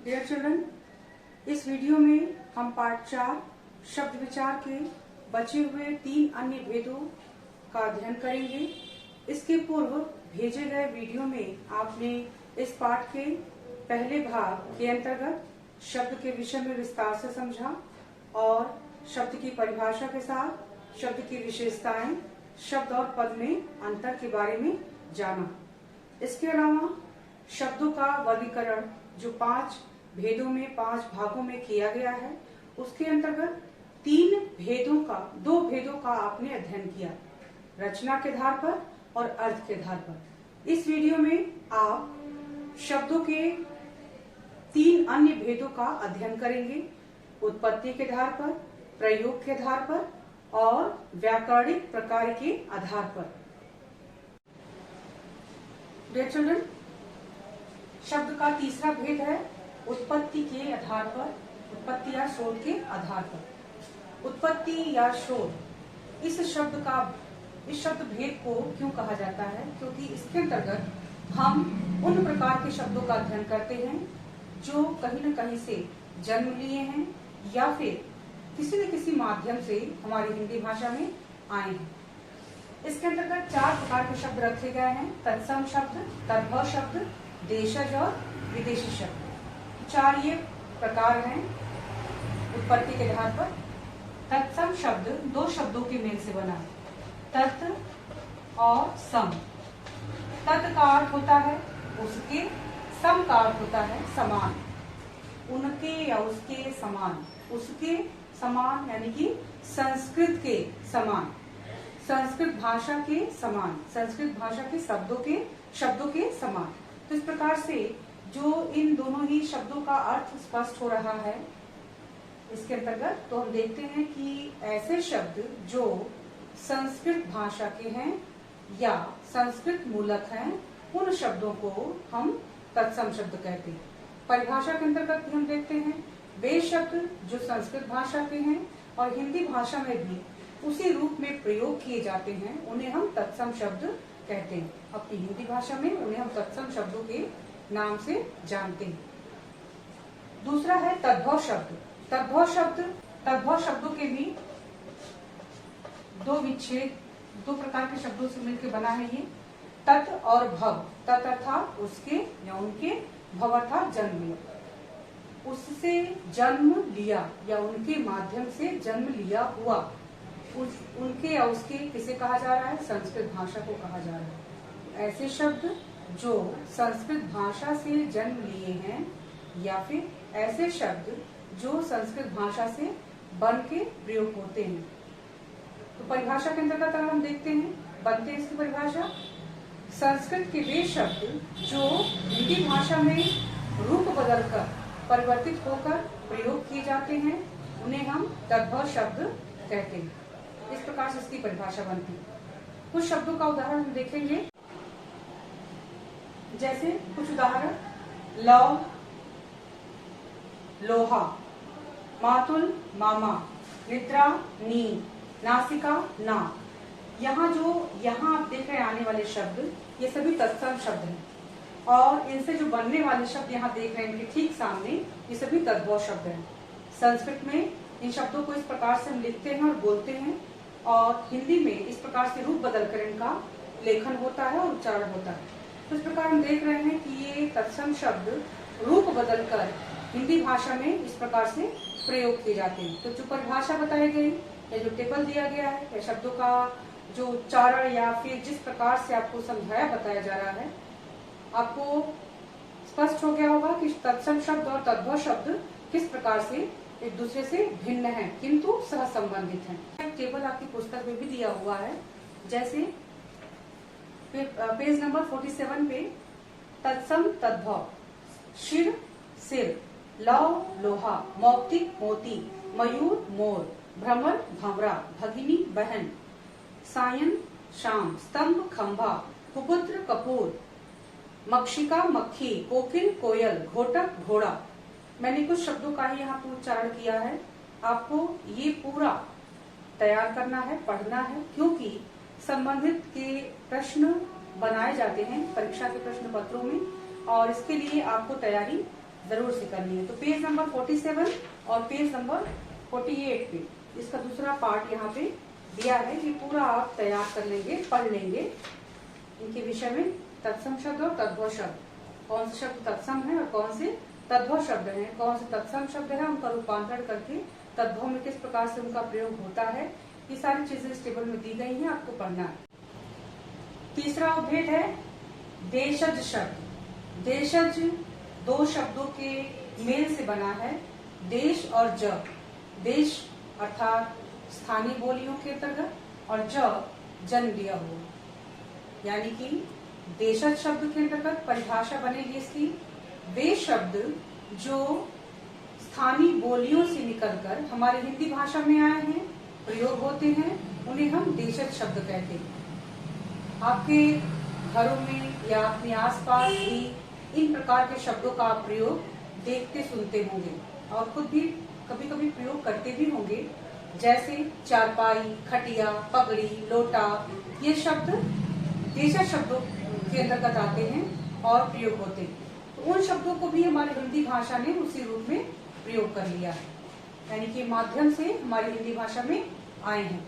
Dear children, इस video में हम पाठ 4 शब्द विचार के बचे हुए 3 अन्य भेदों का अध्ययन करेंगे। इसके पूर्व भेजे गए वीडियो में आपने इस पाठ के पहले भाग के अंतर्गत शब्द के विषय में विस्तार से समझा और शब्द की परिभाषा के साथ शब्द की विशेषताएं, शब्द और पद में अंतर के बारे में जाना। इसके अलावा शब्दों का वर्गीकरण जो 5 भेदों में 5 भागों में किया गया है, उसके अंतर्गत 2 भेदों का आपने अध्ययन किया, रचना के आधार पर और अर्थ के आधार पर। इस वीडियो में आप शब्दों के 3 अन्य भेदों का अध्ययन करेंगे, उत्पत्ति के आधार पर, प्रयोग के आधार पर और व्याकरणिक प्रकार के आधार पर। डियर चिल्ड्रन, शब्द का तीसरा भेद है उत्पत्ति के आधार पर, उत्पत्ति या स्रोत के आधार पर। उत्पत्ति या स्रोत, इस शब्द भेद को क्यों कहा जाता है? क्योंकि इसके अंतर्गत हम उन प्रकार के शब्दों का अध्ययन करते हैं जो कहीं न कहीं से जन्म लिए हैं या फिर किसी न किसी माध्यम से हमारी हिंदी भाषा में आए हैं। इसके अंतर्गत 4 प्रकार के शब्द रखे गए हैं: तत्सम शब्द, तद्भव शब्द, देशज और विदेशी शब्द। 4 ये प्रकार हैं उत्पत्ति के आधार पर। तत्सम शब्द 2 शब्दों के मेल से बना है, तत् और सम। तत् का अर्थ होता है उसके, सम का अर्थ होता है समान, उनके या उसके समान, उसके समान यानी कि संस्कृत के समान, संस्कृत भाषा के समान, संस्कृत भाषा के शब्दों के समान। तो इस प्रकार से जो इन दोनों ही शब्दों का अर्थ स्पष्ट हो रहा है इसके अंतर्गत, तो हम देखते हैं कि ऐसे शब्द जो संस्कृत भाषा के हैं या संस्कृत मूलक हैं, उन शब्दों को हम तत्सम शब्द कहते हैं। परिभाषा के अंतर्गत भी हम देखते हैं वे शब्द जो संस्कृत भाषा के हैं और हिंदी भाषा में भी उसी रूप में प्रयोग किए जाते हैं, उन्हें हम तत्सम शब्द कहते हैं। अपनी हिंदी भाषा में उन्हें हम तत्सम शब्दों के नाम से जानते हैं। दूसरा है तद्भव शब्द। तद्भव शब्दों के भी 2 प्रकार के शब्दों से मिलकर बना है ये, तत् और भव। तत् अर्थात उसके या उनके, भव अर्थात जन्म लिया, उससे जन्म लिया या उनके माध्यम से जन्म लिया हुआ, उनके या उसके किसे कहा जा रहा है? संस्कृत भाषा को कहा जा रहा है। ऐसे शब्द जो संस्कृत भाषा से जन्म लिए हैं या फिर ऐसे शब्द जो संस्कृत भाषा से बन के प्रयोग होते हैं। तो परिभाषा के अंतर्गत अगर हम देखते हैं, बनते हैं इसकी परिभाषा, संस्कृत के वे शब्द जो हिंदी भाषा में रूप बदलकर परिवर्तित होकर प्रयोग किए जाते हैं, उन्हें हम तद्भव शब्द कहते हैं। इस प्रकार से इसकी परिभाषा बनती है। कुछ शब्दों का उदाहरण हम देखेंगे, जैसे कुछ उदाहरण: लौ, लोहा, मातुल, मामा, निद्रा, नींद, नासिका, नाक। यहाँ आप देख रहे हैं आने वाले शब्द, ये सभी तत्सम शब्द हैं और इनसे जो बनने वाले शब्द यहाँ देख रहे हैं इनके ठीक सामने, ये सभी तद्भव शब्द हैं। संस्कृत में इन शब्दों को इस प्रकार से हम लिखते हैं और बोलते हैं और हिंदी में इस प्रकार से रूप बदलकर इनका लेखन होता है और उच्चारण होता है। तो इस प्रकार हम देख रहे हैं कि ये तत्सम शब्द रूप बदलकर हिंदी भाषा में इस प्रकार से प्रयोग किए जाते हैं। तो जो परिभाषा बताई गई या जो टेबल दिया गया है या शब्दों का जो उच्चारण या फिर जिस प्रकार से आपको समझाया बताया जा रहा है, आपको स्पष्ट हो गया होगा कि तत्सम शब्द और तद्भव शब्द किस प्रकार से एक दूसरे से भिन्न हैं किंतु सह संबंधित हैं। टेबल आपकी पुस्तक में भी दिया हुआ है, जैसे पेज नंबर 47 पे तत्सम तद्भव: शिर सिर, लौ लोहा, मौक्तिक मोती, मयूर मोर, भ्रमर भंवरा, भगिनी बहन, सायन शाम, स्तंभ खंभा, कुपुत्र कपूर, मक्षिका मक्खी, कोकिल कोयल, घोटक घोड़ा। मैंने कुछ शब्दों का ही यहाँ पर उच्चारण किया है। आपको ये पूरा तैयार करना है, पढ़ना है, क्योंकि संबंधित के प्रश्न बनाए जाते हैं परीक्षा के प्रश्न पत्रों में और इसके लिए आपको तैयारी जरूर से करनी है। तो पेज नंबर 47 और पेज नंबर 48 पे इसका दूसरा पार्ट यहाँ पे दिया है कि पूरा आप तैयार कर लेंगे, पढ़ लेंगे इनके विषय में। तत्सम शब्द और तद्भव शब्द, कौन से शब्द तत्सम है और कौन से तद्भव शब्द हैं, कौन से तत्सम शब्द है उनका रूपांतरण करके तद्भव में किस प्रकार से उनका प्रयोग होता है, ये सारी चीजें इस टेबल में दी गई हैं, आपको पढ़ना है। तीसरा उपभेद है देशज शब्द। देशज दो शब्दों के मेल से बना है, देश और ज। देश अर्थात स्थानीय बोलियों के अंतर्गत और ज जन्म लिया हुआ, यानी कि देशज शब्द के अंतर्गत परिभाषा बनेगी इसकी वे शब्द जो स्थानीय बोलियों से निकलकर हमारी हिंदी भाषा में आए हैं, प्रयोग होते हैं, उन्हें हम देशज शब्द कहते हैं। आपके घरों में या अपने आसपास भी इन प्रकार के शब्दों का प्रयोग देखते सुनते होंगे और खुद भी कभी कभी प्रयोग करते भी होंगे, जैसे चारपाई, खटिया, पगड़ी, लोटा, ये शब्द देशज शब्दों के अंतर्गत आते हैं और प्रयोग होते हैं। तो उन शब्दों को भी हमारी हिंदी भाषा ने उसी रूप में प्रयोग कर लिया है, यानी कि माध्यम से हमारी हिंदी भाषा में आए हैं।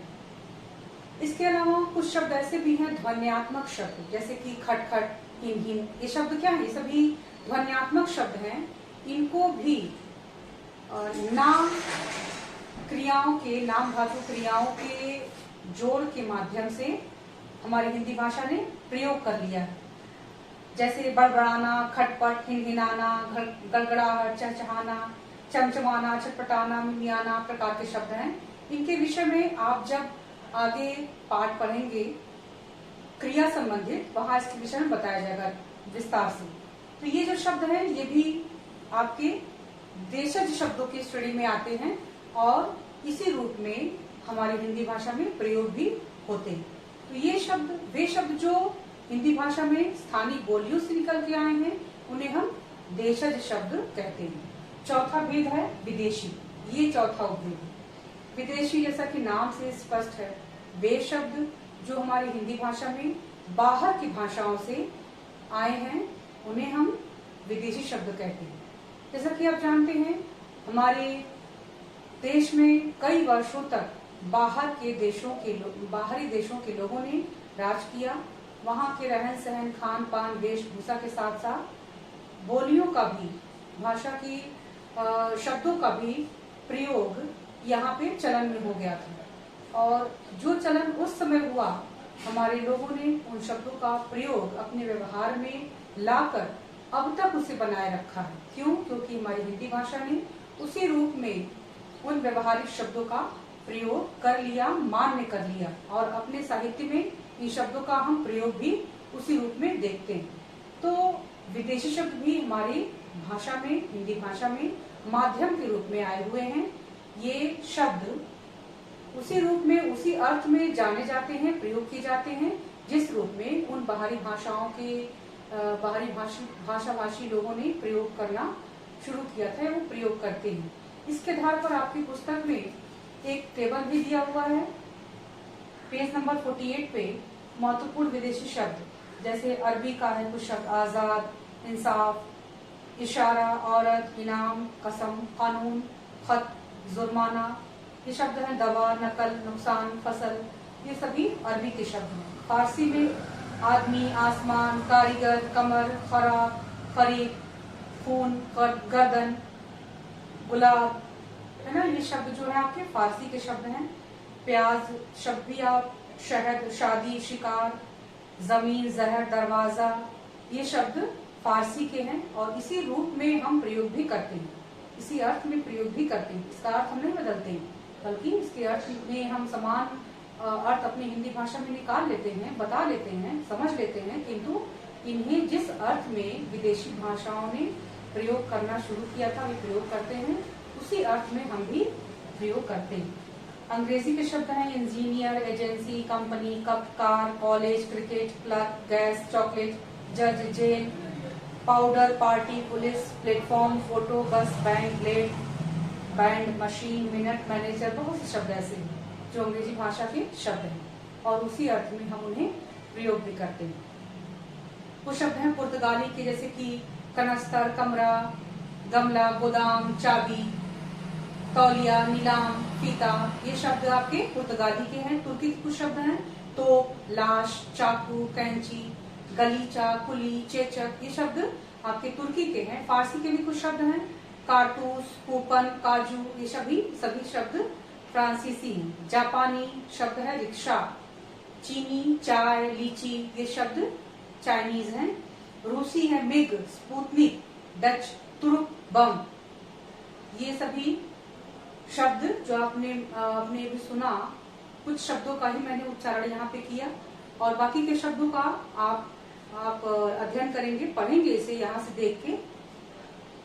इसके अलावा कुछ शब्द ऐसे भी हैं ध्वन्यात्मक शब्द, जैसे कि खटखट, हिन हिन, ये शब्द क्या है? ये सभी ध्वन्यात्मक शब्द हैं। इनको भी नाम क्रियाओं के, नाम धातु क्रियाओं के जोड़ के माध्यम से हमारी हिंदी भाषा ने प्रयोग कर लिया है, जैसे बड़बड़ाना, खटपट, हिनहिनाना, गड़गड़ाहट, चहचहाना, चमचमाना, छटपटाना, मिमियाना प्रकार के शब्द हैं। इनके विषय में आप जब आगे पाठ पढ़ेंगे क्रिया संबंधित, वहां इसके विषय में बताया जाएगा विस्तार से। तो ये जो शब्द हैं ये भी आपके देशज शब्दों की श्रेणी में आते हैं और इसी रूप में हमारी हिंदी भाषा में प्रयोग भी होते हैं। तो ये शब्द, वे शब्द जो हिंदी भाषा में स्थानीय बोलियों से निकल के आए हैं, उन्हें हम देशज शब्द कहते हैं। चौथा भेद है विदेशी, ये चौथा उपभेद है। विदेशी जैसा कि नाम से स्पष्ट है, वे शब्द जो हमारी हिंदी भाषा में बाहर की भाषाओं से आए हैं, उन्हें हम विदेशी शब्द कहते हैं। जैसा कि आप जानते हैं हमारे देश में कई वर्षों तक बाहरी देशों के लोगों ने राज किया। वहाँ के रहन सहन, खान पान, वेशभूषा के साथ साथ बोलियों का भी, भाषा की शब्दों का भी प्रयोग यहाँ पे चलन में हो गया था और जो चलन उस समय हुआ, हमारे लोगों ने उन शब्दों का प्रयोग अपने व्यवहार में लाकर अब तक उसे बनाए रखा है। क्यों? क्योंकि हमारी हिंदी भाषा ने उसी रूप में उन व्यवहारिक शब्दों का प्रयोग कर लिया, मान्य कर लिया और अपने साहित्य में इन शब्दों का हम प्रयोग भी उसी रूप में देखते हैं। तो विदेशी शब्द भी हमारी भाषा में, हिंदी भाषा में माध्यम के रूप में आए हुए हैं। ये शब्द उसी रूप में, उसी अर्थ में जाने जाते हैं, प्रयोग किए जाते हैं, जिस रूप में उन बाहरी भाषाओं के बाहरी भाषाभाषी लोगों ने प्रयोग करना शुरू किया था, वो प्रयोग करते हैं। इसके आधार पर आपकी पुस्तक में एक टेबल भी दिया हुआ है पेज नंबर 48 पे। महत्वपूर्ण विदेशी शब्द जैसे अरबी का है कुछ शब्द, आजाद, इंसाफ, इशारा, औरत, इनाम, कसम, कानून, खत, जुर्माना, ये शब्द हैं दवा, नकल, नुकसान, फसल, ये सभी अरबी के शब्द हैं। फारसी में आदमी, आसमान, कारीगर, कमर, खराब, खरीद, खून, गर्दन, गुलाब, है ना, ये शब्द जो है आपके फारसी के शब्द हैं। प्याज शब्द भी आप, शहद, शादी, शिकार, जमीन, जहर, दरवाजा, ये शब्द फारसी के हैं और इसी रूप में हम प्रयोग भी करते हैं, इसी अर्थ में प्रयोग भी करते हैं। इसका अर्थ हम नहीं बदलते हैं, बल्कि इसके अर्थ में हम समान अर्थ अपनी हिंदी भाषा में निकाल लेते हैं, बता लेते हैं, समझ लेते हैं, किंतु इन्हें जिस अर्थ में विदेशी भाषाओं ने प्रयोग करना शुरू किया था, वे प्रयोग करते हैं, उसी अर्थ में हम भी प्रयोग करते हैं। अंग्रेजी के शब्द हैं engineer, agency, company, cup, car, college, cricket, clerk, gas, chocolate, जज, jail, powder, party, police, platform, photo, bus, bank, plate, band, machine, minute, manager, बहुत से शब्द ऐसे हैं जो अंग्रेजी भाषा के शब्द हैं और उसी अर्थ में हम उन्हें प्रयोग भी करते हैं। कुछ शब्द हैं पुर्तगाली के, जैसे कि कनस्तर, कमरा, गमला, गोदाम, चाबी, तौलिया, नीलाम, फीता, ये शब्द आपके पुर्तगाली के हैं। तुर्की के कुछ शब्द हैं तोप, लाश, चाकू, कैंची, गलीचा, कुली, चेचक, ये शब्द आपके तुर्की के हैं। फारसी के भी कुछ शब्द हैं कारतूस, कूपन, काजू, ये सभी शब्द फ्रांसीसी हैं। जापानी शब्द है रिक्शा, चीनी, चाय, लीची, ये शब्द चाइनीज हैं। रूसी है मिग, स्पुतनिक, डच, तुर्क, बम, ये सभी शब्द जो आपने भी सुना, कुछ शब्दों का ही मैंने उच्चारण यहाँ पे किया और बाकी के शब्दों का आप अध्ययन करेंगे, पढ़ेंगे इसे यहाँ से देख के।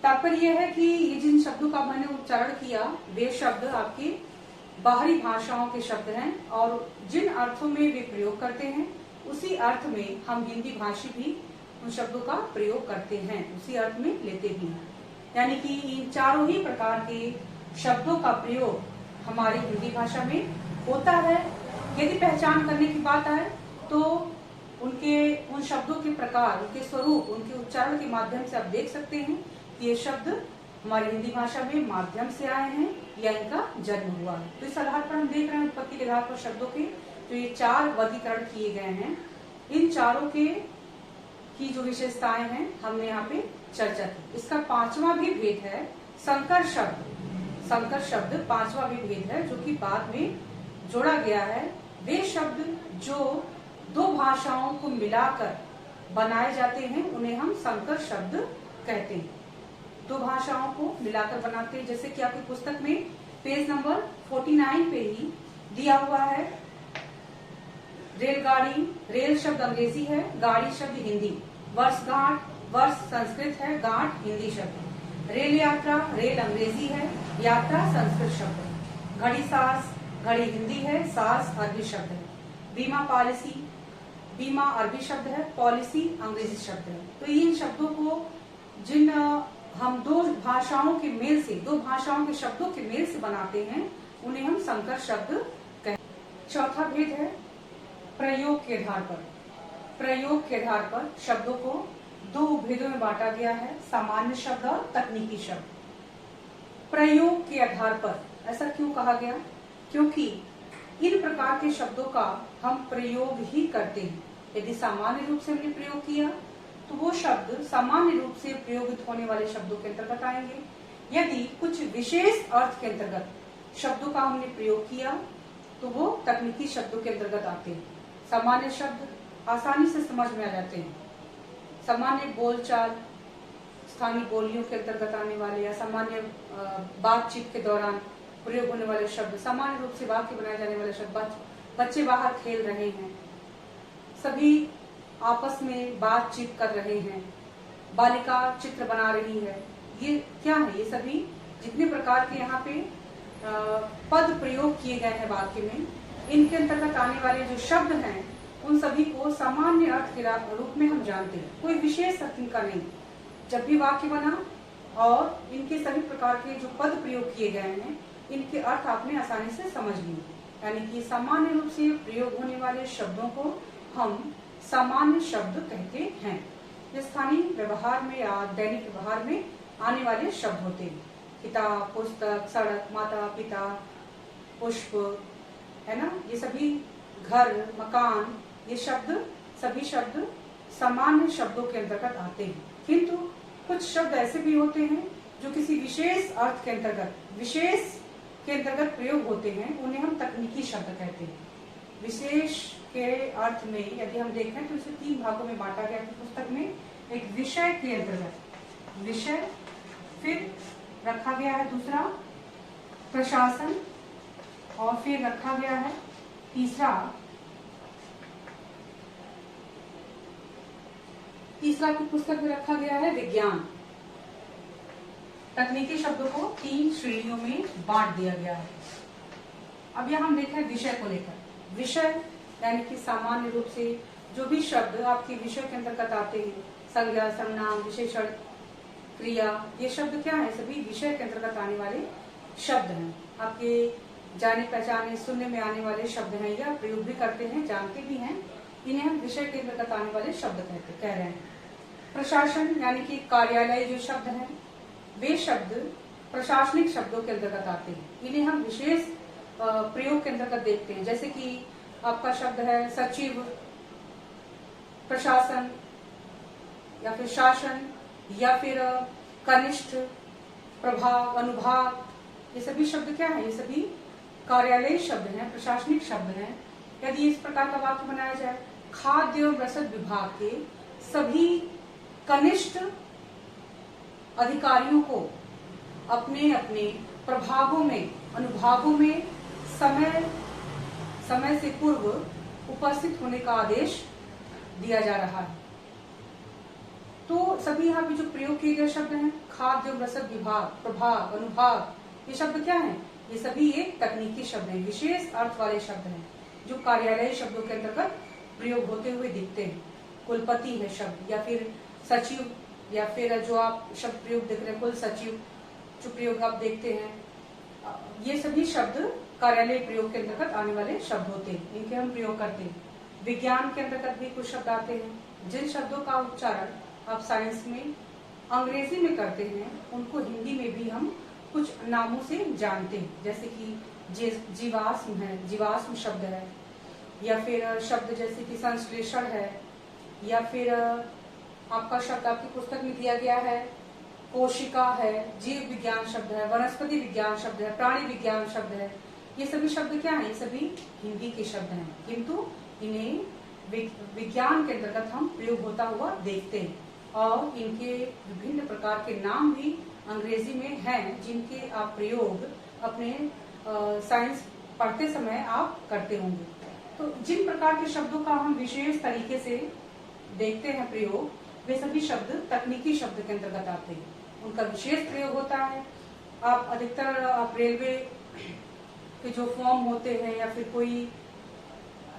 तात्पर्य यह है कि ये जिन शब्दों का मैंने उच्चारण किया वे शब्द आपकी बाहरी भाषाओं के शब्द हैं और जिन अर्थों में वे प्रयोग करते हैं उसी अर्थ में हम हिंदी भाषी भी उन शब्दों का प्रयोग करते हैं, उसी अर्थ में लेते भी हैं। यानी कि इन चारों ही प्रकार के शब्दों का प्रयोग हमारी हिंदी भाषा में होता है। यदि पहचान करने की बात आए तो उन शब्दों के प्रकार, उनके स्वरूप, उनके उच्चारण के माध्यम से आप देख सकते हैं कि ये शब्द हमारी हिंदी भाषा में माध्यम से आए हैं या इनका जन्म हुआ है। तो इस आधार पर हम देख रहे हैं उत्पत्ति के आधार पर शब्दों के जो ये 4 वर्गीकरण किए गए हैं, इन चारों की जो विशेषताएं हैं हमने यहाँ पे चर्चा की। इसका 5वां भी भेद है संकर शब्द। संकर शब्द 5वां भी भेद है जो कि बाद में जोड़ा गया है। वे शब्द जो 2 भाषाओं को मिलाकर बनाए जाते हैं उन्हें हम संकर शब्द कहते हैं। 2 भाषाओं को मिलाकर बनाते हैं, जैसे कि आपकी पुस्तक में पेज नंबर 49 पे ही दिया हुआ है। रेलगाड़ी, रेल शब्द अंग्रेजी है, गाड़ी शब्द हिंदी। वर्षगांठ, वर्ष संस्कृत है, गांठ हिंदी शब्द। रेल यात्रा, रेल अंग्रेजी है, यात्रा संस्कृत शब्द। घड़ी सास, घड़ी हिंदी है, सास अरबी शब्द है। बीमा पॉलिसी, बीमा अरबी शब्द है, पॉलिसी अंग्रेजी शब्द है। तो इन शब्दों को जिन हम 2 भाषाओं के मेल से, 2 भाषाओं के शब्दों के मेल से बनाते हैं उन्हें हम संकर शब्द कहते हैं। चौथा भेद है प्रयोग के आधार पर। प्रयोग के आधार पर शब्दों को 2 भेदों में बांटा गया है, सामान्य शब्द और तकनीकी शब्द। प्रयोग के आधार पर ऐसा क्यों कहा गया? क्योंकि इन प्रकार के शब्दों का हम प्रयोग ही करते हैं। यदि सामान्य रूप से हमने प्रयोग किया तो वो शब्द सामान्य रूप से प्रयोगित होने वाले शब्दों के अंतर्गत आएंगे। यदि कुछ विशेष अर्थ के अंतर्गत शब्दों का हमने प्रयोग किया तो वो तकनीकी शब्दों के अंतर्गत आते हैं। सामान्य शब्द आसानी से समझ में आ जाते हैं। सामान्य बोलचाल, स्थानीय बोलियों के अंतर्गत आने वाले या सामान्य बातचीत के दौरान प्रयोग होने वाले शब्द, सामान्य रूप से वाक्य बनाए जाने वाले शब्द, बच्चे बाहर खेल रहे हैं, सभी आपस में बातचीत कर रहे हैं, बालिका चित्र बना रही है, ये क्या है? ये सभी जितने प्रकार के यहाँ पे पद प्रयोग किए गए हैं वाक्य में, इनके अंतर्गत आने वाले जो शब्द हैं उन सभी को सामान्य अर्थ के रूप में हम जानते हैं, कोई विशेष अर्थ इनका नहीं। जब भी वाक्य बना और इनके सभी प्रकार के जो पद प्रयोग किए गए हैं इनके अर्थ आपने आसानी से समझ लिए। यानी कि सामान्य रूप से प्रयोग होने वाले शब्दों को हम सामान्य शब्द कहते हैं। ये स्थानीय व्यवहार में या दैनिक व्यवहार में आने वाले शब्द होते हैं। किताब, पुस्तक, सड़क, माता पिता, पुष्प, है ना, ये सभी घर, मकान, ये शब्द, सभी शब्द सामान्य शब्दों के अंतर्गत आते हैं। किंतु कुछ शब्द ऐसे भी होते हैं जो किसी विशेष अर्थ के अंतर्गत प्रयोग होते हैं, उन्हें हम तकनीकी शब्द कहते हैं। विशेष के अर्थ में यदि हम देखें तो इसे 3 भागों में बांटा गया है पुस्तक में। एक विषय के अंतर्गत विषय, फिर रखा गया है दूसरा प्रशासन और फिर रखा गया है तीसरा की पुस्तक में रखा गया है विज्ञान। तकनीकी शब्दों को 3 श्रेणियों में बांट दिया गया है। अब यहाँ हम देखें विषय को लेकर। विषय यानी कि सामान्य रूप से जो भी शब्द आपके विषय के अंतर्गत आते हैं, संज्ञा, सर्वनाम, विशेषण, क्रिया, ये शब्द क्या है? सभी विषय के अंतर्गत आने वाले शब्द हैं। आपके जाने पहचाने, सुनने में आने वाले शब्द हैं या प्रयोग भी करते हैं, जानते भी हैं, इन्हें हम विषय के अंतर्गत आने वाले शब्द कह रहे हैं। प्रशासन यानी कि कार्यालय जो शब्द है, वे शब्द प्रशासनिक शब्दों के अंतर्गत आते हैं। इन्हें हम विशेष प्रयोग के अंतर्गत देखते हैं। जैसे कि आपका शब्द है सचिव, प्रशासन या फिर शासन या फिर कनिष्ठ, प्रभाग, अनुभाग, ये सभी शब्द क्या है? ये सभी कार्यालय शब्द हैं, प्रशासनिक शब्द हैं। यदि इस प्रकार का वाक्य बनाया जाए, खाद्य एवं रसद विभाग के सभी कनिष्ठ अधिकारियों को अपने अपने प्रभागों में, अनुभागों में समय से पूर्व उपस्थित होने का आदेश दिया जा रहा है। तो सभी यहाँ पे जो प्रयोग किए गए शब्द हैं, खाद्य एवं रसद विभाग, प्रभाग, अनुभाग, ये शब्द क्या हैं? ये सभी एक तकनीकी शब्द हैं, विशेष अर्थ वाले शब्द हैं, जो कार्यालय शब्दों के अंतर्गत प्रयोग होते हुए दिखते हैं। कुलपति है शब्द, या फिर सचिव, या फिर जो आप शब्द प्रयोग देख रहे हैं कुल सचिव, जो प्रयोग आप देखते हैं, ये सभी शब्द कार्यालय प्रयोग के अंतर्गत आने वाले शब्द होते हैं, इनके हम प्रयोग करते हैं। विज्ञान के अंतर्गत भी कुछ शब्द आते हैं। जिन शब्दों का उच्चारण आप साइंस में अंग्रेजी में करते हैं, उनको हिंदी में भी हम कुछ नामों से जानते हैं। जैसे कि जीवाश्म है, जीवाश्म शब्द है, या फिर शब्द जैसे कि संश्लेषण है, या फिर आपका शब्द आपकी पुस्तक में दिया गया है कोशिका है, जीव विज्ञान शब्द है, वनस्पति विज्ञान शब्द है, प्राणी विज्ञान शब्द है। ये सभी शब्द क्या हैं? ये सभी हिंदी के शब्द हैं, किंतु इन्हें विज्ञान के अंतर्गत हम प्रयोग होता हुआ देखते हैं, और इनके विभिन्न प्रकार के नाम भी अंग्रेजी में हैं, जिनके आप प्रयोग अपने साइंस पढ़ते समय आप करते होंगे। तो जिन प्रकार के शब्दों का हम विशेष तरीके से देखते हैं प्रयोग, वे सभी शब्द तकनीकी शब्द के अंतर्गत आते हैं, उनका विशेष प्रयोग होता है। आप अधिकतर आप रेलवे के जो फॉर्म होते हैं, या फिर कोई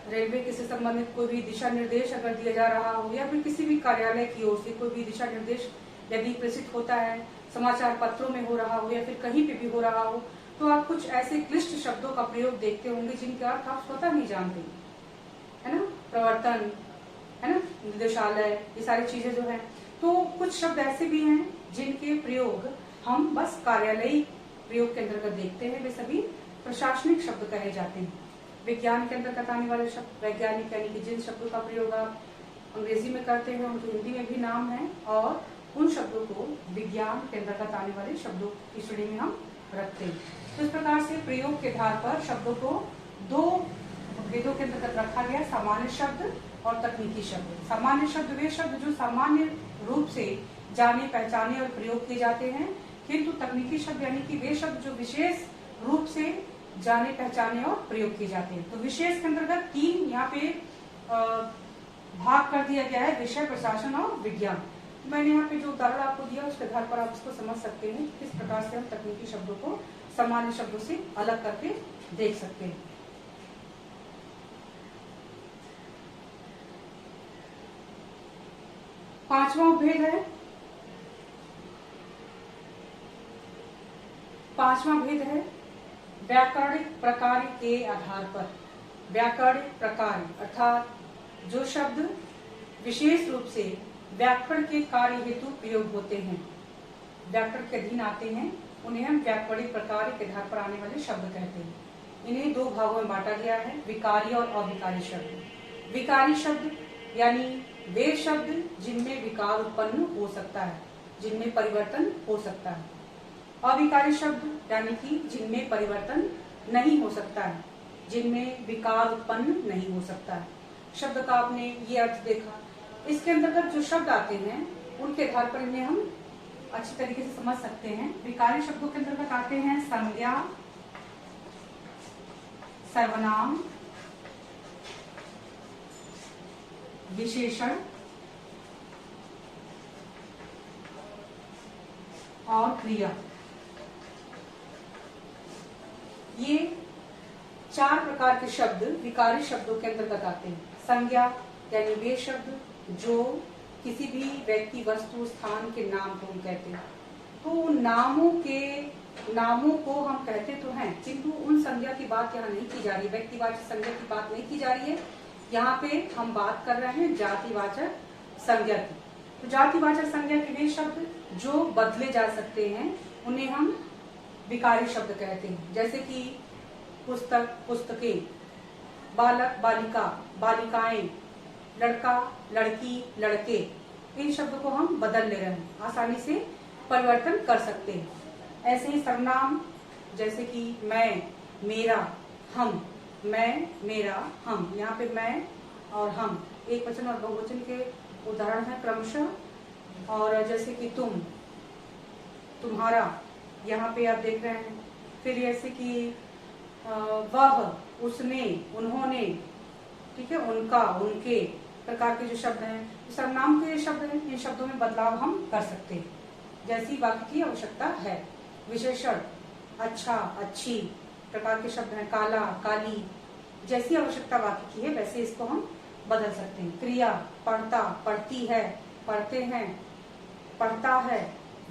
रेलवे के से संबंधित कोई भी दिशा निर्देश अगर दिया जा रहा हो, या फिर किसी भी कार्यालय की ओर से कोई भी दिशा निर्देश यदि प्रेषित होता है, समाचार पत्रों में हो रहा हो या फिर कहीं पे भी हो रहा हो, तो आप कुछ ऐसे क्लिष्ट शब्दों का प्रयोग देखते होंगे जिनके अर्थ आप स्वतः नहीं जानते, है ना। प्रवर्तन, है ना, निदेशालय, ये सारी चीजें जो है। तो कुछ शब्द ऐसे भी हैं जिनके प्रयोग हम बस कार्यालयी प्रयोग के अंतर्गत देखते हैं, वे सभी प्रशासनिक शब्द कहे जाते हैं। विज्ञान के अंतर्गत आने वाले शब्द वैज्ञानिक, यानी कि जिन शब्दों का प्रयोग आप अंग्रेजी में करते हैं उनके हिंदी में भी नाम है, और उन शब्दों को विज्ञान के अंतर्गत आने वाले शब्दों की श्रेणी में हम रखते हैं। तो इस प्रकार से प्रयोग के आधार पर शब्दों को दो भेदों के अंतर्गत रखा गया, सामान्य शब्द और तकनीकी शब्द। सामान्य शब्द वे शब्द जो सामान्य रूप से जाने, पहचाने और प्रयोग किए जाते हैं, किंतु तकनीकी शब्द यानी कि वे शब्द जो विशेष रूप से जाने, पहचाने और प्रयोग किए जाते हैं। तो विशेष के अंतर्गत तीन यहाँ पे भाग कर दिया गया है, विषय, प्रशासन और विज्ञान। मैंने यहाँ पे जो उदाहरण आपको दिया उसके आधार पर आप इसको समझ सकते हैं किस प्रकार से हम तकनीकी शब्दों को सामान्य शब्दों से अलग करके देख सकते हैं। पांचवा भेद है, पांचवा भेद है व्याकरणिक प्रकार के आधार पर। व्याकरणिक प्रकार अर्थात जो शब्द विशेष रूप से व्याकरण के कार्य हेतु प्रयोग होते हैं, व्याकरण के अधीन आते हैं, उन्हें हम व्याकरणिक प्रकार के आधार पर आने वाले शब्द कहते हैं। इन्हें दो भागों में बांटा गया है, विकारी और अविकारी शब्द। विकारी शब्द यानी वे शब्द जिनमें विकार उत्पन्न हो सकता है, जिनमें परिवर्तन हो सकता है। अविकारी शब्द यानी कि जिनमें परिवर्तन नहीं हो सकता है, जिनमें विकार उत्पन्न नहीं हो सकता है। शब्द का आपने ये अर्थ देखा। इसके अंतर्गत जो शब्द आते हैं उनके आधार पर इन्हें हम अच्छी तरीके से समझ सकते हैं। विकारी शब्दों के अंतर्गत आते हैं संज्ञा, सर्वनाम, विशेषण और क्रिया। ये चार प्रकार के शब्द विकारी शब्दों के अंतर्गत आते हैं। संज्ञा यानी वे शब्द जो किसी भी व्यक्ति, वस्तु, स्थान के नाम को हम कहते हैं। तो नामों को हम कहते तो हैं, किंतु उन संज्ञा की बात यहाँ नहीं की जा रही, व्यक्तिवाचक संज्ञा की बात नहीं की जा रही है। यहाँ पे हम बात कर रहे हैं जातिवाचक संज्ञा की। तो जातिवाचक संज्ञा के वे शब्द जो बदले जा सकते हैं उन्हें हम विकारी शब्द कहते हैं। जैसे कि पुस्तक, पुस्तकें, बालक, बालिका, बालिकाएं, लड़का, लड़की, लड़के, इन शब्दों को हम बदल ले रहे हैं, आसानी से परिवर्तन कर सकते हैं। ऐसे ही सर्वनाम जैसे कि मैं, मेरा, हम, मैं, मेरा, हम, यहाँ पे मैं और हम एक वचन और बहुवचन के उदाहरण है क्रमशः। और जैसे कि तुम, तुम्हारा, यहाँ पे आप देख रहे हैं। फिर जैसे कि वह, उसने, उन्होंने, ठीक है, उनका, उनके प्रकार के जो शब्द हैं, सर्वनाम के शब्द हैं, इन शब्दों में बदलाव हम कर सकते हैं जैसी वाक्य की आवश्यकता है। विशेषण अच्छा, अच्छी प्रकार के शब्द हैं, काला, काली, जैसी आवश्यकता वाक्य की है वैसे इसको हम बदल सकते हैं। क्रिया पढ़ता, पढ़ती है, पढ़ते हैं, पढ़ता है,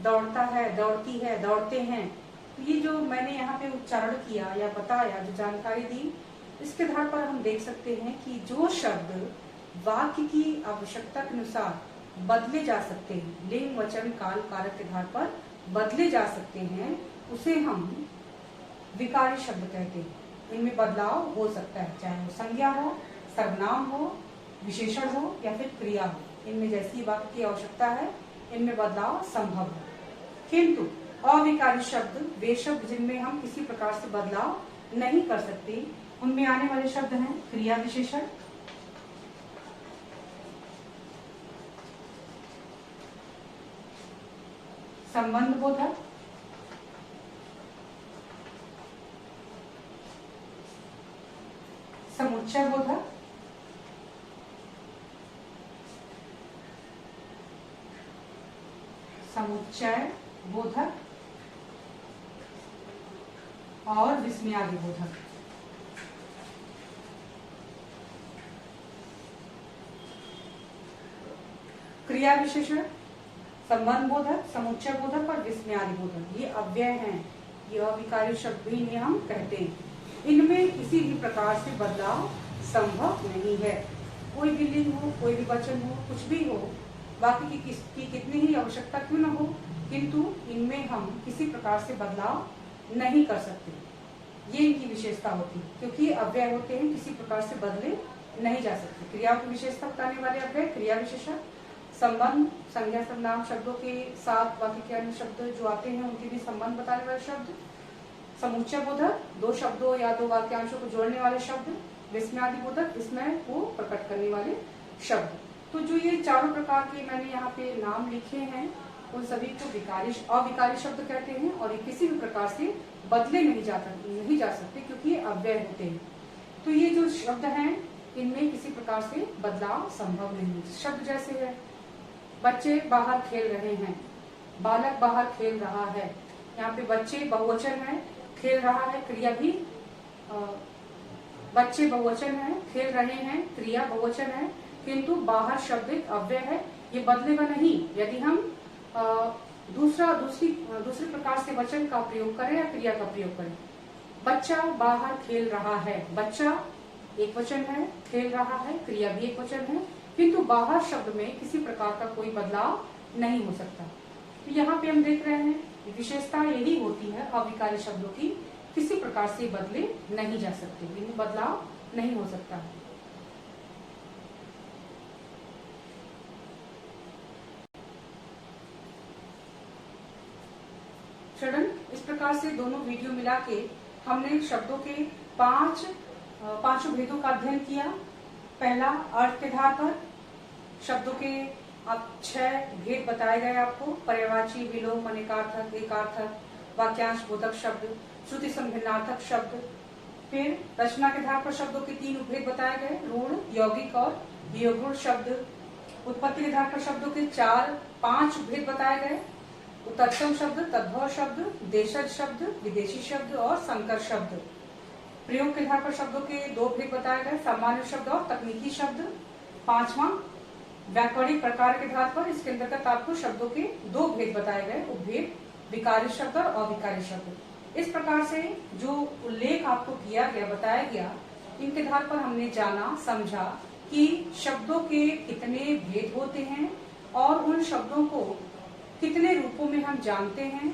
दौड़ता है, दौड़ती है, दौड़ते हैं। ये जो मैंने यहाँ पे उच्चारण किया या बताया, जो जानकारी दी, इसके आधार पर हम देख सकते हैं कि जो शब्द वाक्य की आवश्यकता के अनुसार बदले जा सकते हैं, लिंग, वचन, काल, कारक के आधार पर बदले जा सकते हैं, उसे हम विकारी शब्द कहते हैं। इनमें बदलाव हो सकता है, चाहे वो संज्ञा हो, सर्वनाम हो, विशेषण हो या फिर क्रिया हो। इनमें जैसी वाक्य की आवश्यकता है इनमें बदलाव संभव है। किंतु अविकारी शब्द वे शब्द जिनमें हम किसी प्रकार से बदलाव नहीं कर सकते, उनमें आने वाले शब्द हैं क्रिया विशेषण, संबंध बोधक, समुच्चय बोधक, समुच्चय बोधक और विस्मयादि बोधक। क्रिया विशेषण, संबंध बोधक, समुच्चय बोधक और विस्मयादि बोधक ये अव्यय हैं, ये अविकारी शब्द भी इन्हें हम कहते हैं। इनमें किसी भी प्रकार से बदलाव संभव नहीं है। कोई भी लिंग हो, कोई भी वचन हो, कुछ भी हो, वाक्य की कितनी ही आवश्यकता क्यों न हो, किंतु इनमें हम किसी प्रकार से बदलाव नहीं कर सकते। ये इनकी विशेषता होती है, क्योंकि अव्यय होते हैं, किसी प्रकार से बदले नहीं जा सकते। क्रियाओं की विशेषता बताने वाले अव्यय क्रिया विशेषण, संबंध संज्ञा सर्वनाम शब्दों के साथ वाक्य के अन्य शब्द जो आते हैं उनके भी संबंध बताने वाले शब्द, समुच्चय बोधक दो शब्दों या दो वाक्यांशों को जोड़ने वाले शब्द, विस्मयादि बोधक विस्मय को प्रकट करने वाले शब्द। तो जो ये चारों प्रकार के मैंने यहाँ पे नाम लिखे हैं उन सभी को अविकारी शब्द कहते हैं और ये किसी भी प्रकार से बदले नहीं जा सकते क्योंकि ये अव्यय होते हैं। तो ये जो शब्द हैं इनमें किसी प्रकार से बदलाव संभव नहीं है। शब्द जैसे है बच्चे बाहर खेल रहे हैं, बालक बाहर खेल रहा है, यहाँ पे बच्चे बहुवचन है, खेल रहा है क्रिया भी बच्चे बहुवचन है, खेल रहे हैं क्रिया बहुवचन है, किंतु बाहर शब्द एक अव्यय है, ये बदलेगा नहीं यदि हम दूसरे प्रकार से वचन का प्रयोग करें या क्रिया का प्रयोग करें। बच्चा बाहर खेल रहा है, बच्चा एक वचन है, खेल रहा है क्रिया भी एक वचन है, किंतु बाहर शब्द में किसी प्रकार का कोई बदलाव नहीं हो सकता। तो यहाँ पे हम देख रहे हैं विशेषता यही होती है अविकारी शब्दों की, किसी प्रकार से बदले नहीं जा सकते, इनमें बदलाव नहीं हो सकता। इस प्रकार से दोनों वीडियो मिला के हमने शब्दों के पांचों भेदों का अध्ययन किया। पहला अर्थ के आधार पर शब्दों के अब 6 भेद बताए गए आपको, पर्यायवाची, विलोम, अनेकार्थक, एकार्थक, वाक्यांश बोधक शब्द, श्रुति संभिन्नार्थक शब्द। फिर रचना के आधार पर शब्दों के 3 उपभेद बताए गए, रूढ़, यौगिक और वियोगरूढ़ शब्द। उत्पत्ति के आधार पर शब्दों के 5 उपभेद बताए गए, तत्सम शब्द, तद्भव शब्द, देशज शब्द, विदेशी शब्द और संकर शब्द। प्रयोग के आधार पर शब्दों के 2 भेद बताए गए, सामान्य शब्द और तकनीकी शब्द। 5वां व्याकरणिक प्रकार के आधार पर इसके अंतर्गत आपको शब्दों के 2 भेद बताए गए, उपभेद, विकारी शब्द और अविकारी शब्द। इस प्रकार से जो उल्लेख आपको किया गया, बताया गया, इनके आधार पर हमने जाना, समझा कि शब्दों के कितने भेद होते हैं और उन शब्दों को कितने रूपों में हम जानते हैं,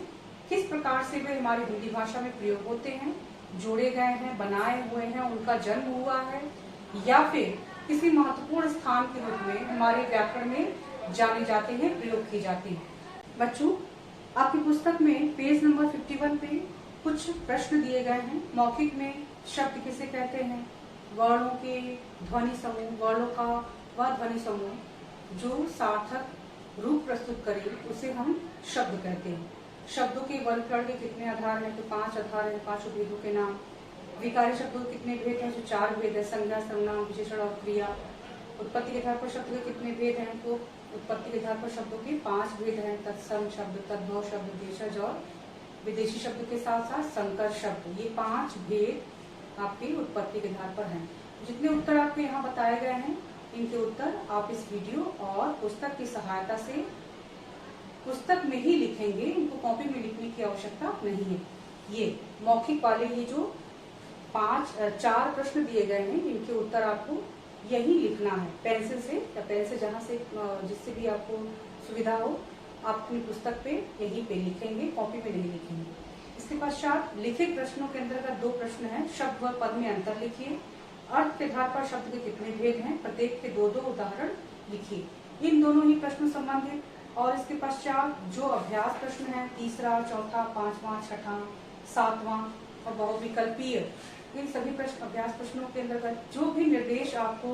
किस प्रकार से वे हमारी हिंदी भाषा में प्रयोग होते हैं, जोड़े गए हैं, बनाए हुए हैं, उनका जन्म हुआ है, या फिर किसी महत्वपूर्ण स्थान के रूप में हमारे व्याकरण में जाने जाते हैं, प्रयोग किए जाते हैं। बच्चों, आपकी पुस्तक में पेज नंबर 51 पे कुछ प्रश्न दिए गए हैं। मौखिक में शब्द किसे कहते हैं, वर्णों के ध्वनि समूह, वर्णों का वह ध्वनि समूह जो सार्थक रूप प्रस्तुत करे उसे हम शब्द कहते हैं। शब्दों के वर्गीकरण के कितने आधार हैं, तो 5 आधार हैं, 5 भेदों के नाम। विकारी शब्दों के कितने भेद हैं, तो 4 भेद है, संज्ञा, सर्वनाम, विशेषण और क्रिया। उत्पत्ति के आधार पर शब्द के कितने भेद हैं, तो उत्पत्ति के आधार पर शब्दों के 5 भेद हैं, तत्सम शब्द, तद्भव शब्द, देशज और विदेशी शब्द के साथ साथ संकर शब्द। ये 5 भेद आपकी उत्पत्ति के आधार पर हैं। जितने उत्तर आपको यहाँ बताए गए हैं, इनके उत्तर आप इस वीडियो और पुस्तक की सहायता से पुस्तक में ही लिखेंगे, इनको कॉपी में लिखने की आवश्यकता नहीं है। ये मौखिक वाले ये जो 4 प्रश्न दिए गए हैं, इनके उत्तर आपको यही लिखना है, पेंसिल से या पेन से, जहाँ से जिससे भी आपको सुविधा हो, आप अपनी पुस्तक पे यही पे लिखेंगे, कॉपी में नहीं लिखेंगे। इसके पश्चात लिखित प्रश्नों के अंतर्गत 2 प्रश्न हैं। शब्द व पद में अंतर लिखिए, अर्थ के आधार पर शब्द के कितने भेद हैं, प्रत्येक के 2-2 उदाहरण लिखिए। इन दोनों ही प्रश्नों संबंधित और इसके पश्चात जो अभ्यास प्रश्न है, तीसरा, चौथा, 5वां, 6वां, 7वां और बहुविकल्पीय, इन सभी प्रश्न अभ्यास प्रश्नों के अंतर्गत जो भी निर्देश आपको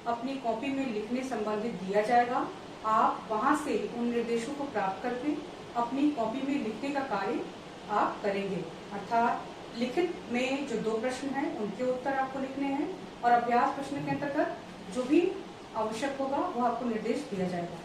अपनी कॉपी में लिखने संबंधित दिया जाएगा, आप वहां से उन निर्देशों को प्राप्त करके अपनी कॉपी में लिखने का कार्य आप करेंगे। अर्थात लिखित में जो 2 प्रश्न हैं उनके उत्तर आपको लिखने हैं और अभ्यास प्रश्न के अंतर्गत जो भी आवश्यक होगा वो आपको निर्देश दिया जाएगा।